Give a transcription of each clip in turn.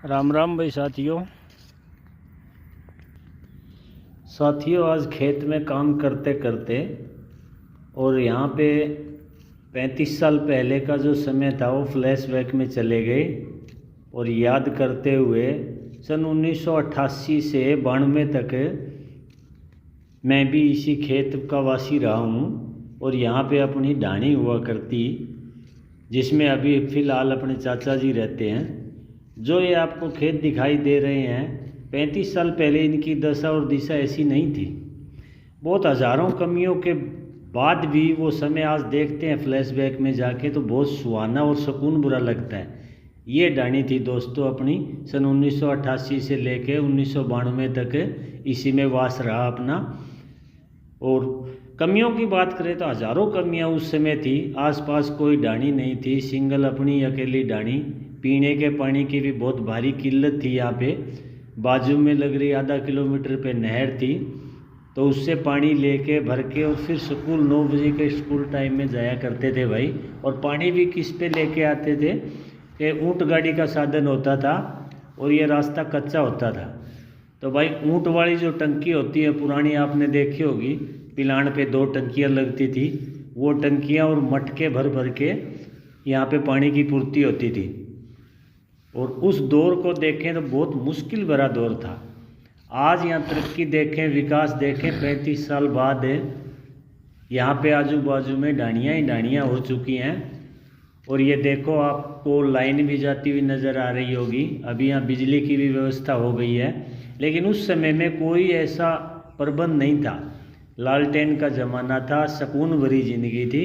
राम राम भाई साथियों। आज खेत में काम करते करते और यहाँ पे 35 साल पहले का जो समय था वो फ्लैशबैक में चले गए और याद करते हुए सन 1988 से 92 तक मैं भी इसी खेत का वासी रहा हूँ और यहाँ पे अपनी ढाणी हुआ करती, जिसमें अभी फ़िलहाल अपने चाचा जी रहते हैं। जो ये आपको खेत दिखाई दे रहे हैं, 35 साल पहले इनकी दशा और दिशा ऐसी नहीं थी। बहुत हज़ारों कमियों के बाद भी वो समय आज देखते हैं फ्लैशबैक में जाके तो बहुत सुहाना और सुकून बुरा लगता है। ये ढाणी थी दोस्तों अपनी, सन 1988 से लेके 1992 तक इसी में वास रहा अपना। और कमियों की बात करें तो हज़ारों कमियां उस समय थी। आसपास कोई ढाणी नहीं थी, सिंगल अपनी अकेली ढाणी। पीने के पानी की भी बहुत भारी किल्लत थी यहाँ पे। बाजू में लग रही आधा किलोमीटर पे नहर थी, तो उससे पानी लेके भर के और फिर स्कूल 9 बजे के स्कूल टाइम में जाया करते थे भाई। और पानी भी किस पे लेके आते थे कि ऊँट गाड़ी का साधन होता था और ये रास्ता कच्चा होता था। तो भाई ऊँट वाली जो टंकी होती है पुरानी, आपने देखी होगी, पिलान पे 2 टंकियाँ लगती थी। वो टंकियाँ और मटके भर भर के यहाँ पे पानी की पूर्ति होती थी। और उस दौर को देखें तो बहुत मुश्किल भरा दौर था। आज यहाँ तरक्की देखें, विकास देखें, 35 साल बाद यहाँ पे आजू बाजू में ढाणियाँ ही ढाणियाँ हो चुकी हैं। और ये देखो, आपको लाइन भी जाती हुई नज़र आ रही होगी। अभी यहाँ बिजली की भी व्यवस्था हो गई है, लेकिन उस समय में कोई ऐसा प्रबंध नहीं था। लालटेन का ज़माना था, सुकून भरी ज़िंदगी थी।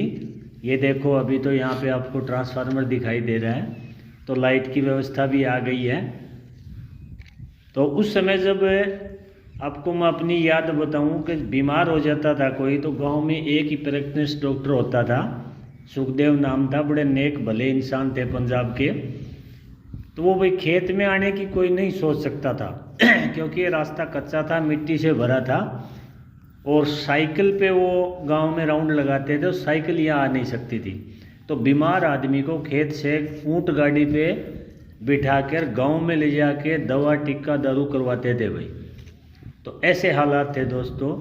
ये देखो, अभी तो यहाँ पे आपको ट्रांसफार्मर दिखाई दे रहा है, तो लाइट की व्यवस्था भी आ गई है। तो उस समय जब आपको मैं अपनी याद बताऊं कि बीमार हो जाता था कोई, तो गांव में एक ही प्रैक्टिस डॉक्टर होता था, सुखदेव नाम था। बड़े नेक भले इंसान थे पंजाब के। तो वो भाई खेत में आने की कोई नहीं सोच सकता था क्योंकि ये रास्ता कच्चा था, मिट्टी से भरा था। और साइकिल पे वो गांव में राउंड लगाते थे, साइकिल यहाँ आ नहीं सकती थी। तो बीमार आदमी को खेत से ऊँट गाड़ी पे बिठाकर गांव में ले जाके दवा टिक्का दारू करवाते थे भाई। तो ऐसे हालात थे दोस्तों।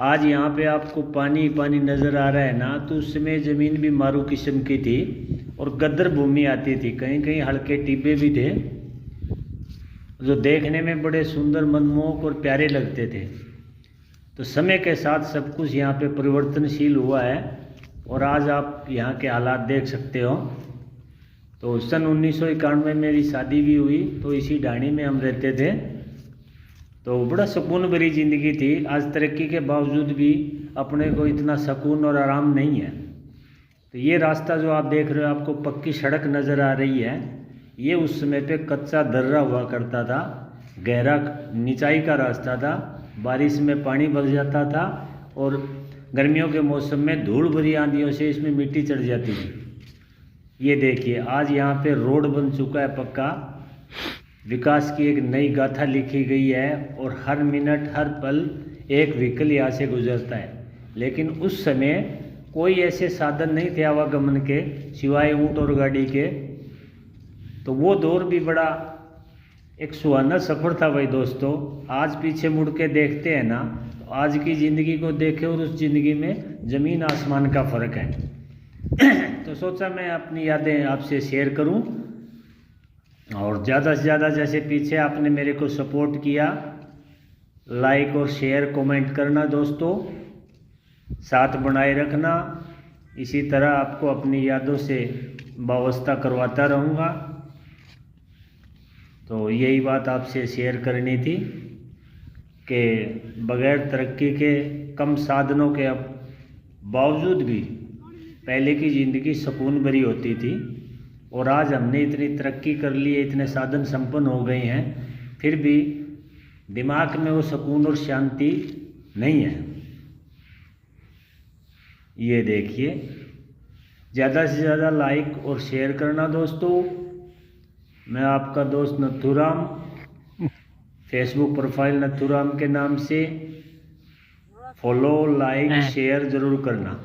आज यहाँ पे आपको पानी पानी नज़र आ रहा है ना, तो उस समय ज़मीन भी मारू किस्म की थी और गद्दर भूमि आती थी। कहीं कहीं हल्के टिब्बे भी थे जो देखने में बड़े सुंदर, मनमोहक और प्यारे लगते थे। तो समय के साथ सब कुछ यहाँ पे परिवर्तनशील हुआ है और आज आप यहाँ के हालात देख सकते हो। तो सन 1991 में मेरी शादी भी हुई, तो इसी ढाणी में हम रहते थे। तो बड़ा सुकून भरी ज़िंदगी थी। आज तरक्की के बावजूद भी अपने को इतना सुकून और आराम नहीं है। तो ये रास्ता जो आप देख रहे हो, आपको पक्की सड़क नज़र आ रही है, ये उस समय पे कच्चा दर्रा हुआ करता था। गहरा निचाई का रास्ता था, बारिश में पानी भर जाता था और गर्मियों के मौसम में धूल भरी आंधियों से इसमें मिट्टी चढ़ जाती थी। ये देखिए, आज यहाँ पे रोड बन चुका है पक्का। विकास की एक नई गाथा लिखी गई है और हर मिनट हर पल एक व्हीकल यहाँ से गुजरता है। लेकिन उस समय कोई ऐसे साधन नहीं थे आवागमन के सिवाय ऊँट और गाड़ी के। तो वो दौर भी बड़ा एक सुहाना सफ़र था भाई दोस्तों। आज पीछे मुड़ के देखते हैं ना, तो आज की ज़िंदगी को देखें और उस ज़िंदगी में ज़मीन आसमान का फ़र्क है। तो सोचा मैं अपनी यादें आपसे शेयर करूं और ज़्यादा से ज़्यादा, जैसे पीछे आपने मेरे को सपोर्ट किया, लाइक और शेयर कमेंट करना दोस्तों, साथ बनाए रखना। इसी तरह आपको अपनी यादों से वाबस्ता करवाता रहूँगा। तो यही बात आपसे शेयर करनी थी कि बग़ैर तरक्की के, कम साधनों के बावजूद भी पहले की ज़िंदगी सुकून भरी होती थी। और आज हमने इतनी तरक्की कर ली है, इतने साधन संपन्न हो गए हैं, फिर भी दिमाग में वो सुकून और शांति नहीं है। ये देखिए, ज़्यादा से ज़्यादा लाइक और शेयर करना दोस्तों। मैं आपका दोस्त नथुराम, फेसबुक प्रोफाइल नथुराम के नाम से फॉलो, लाइक, शेयर ज़रूर करना।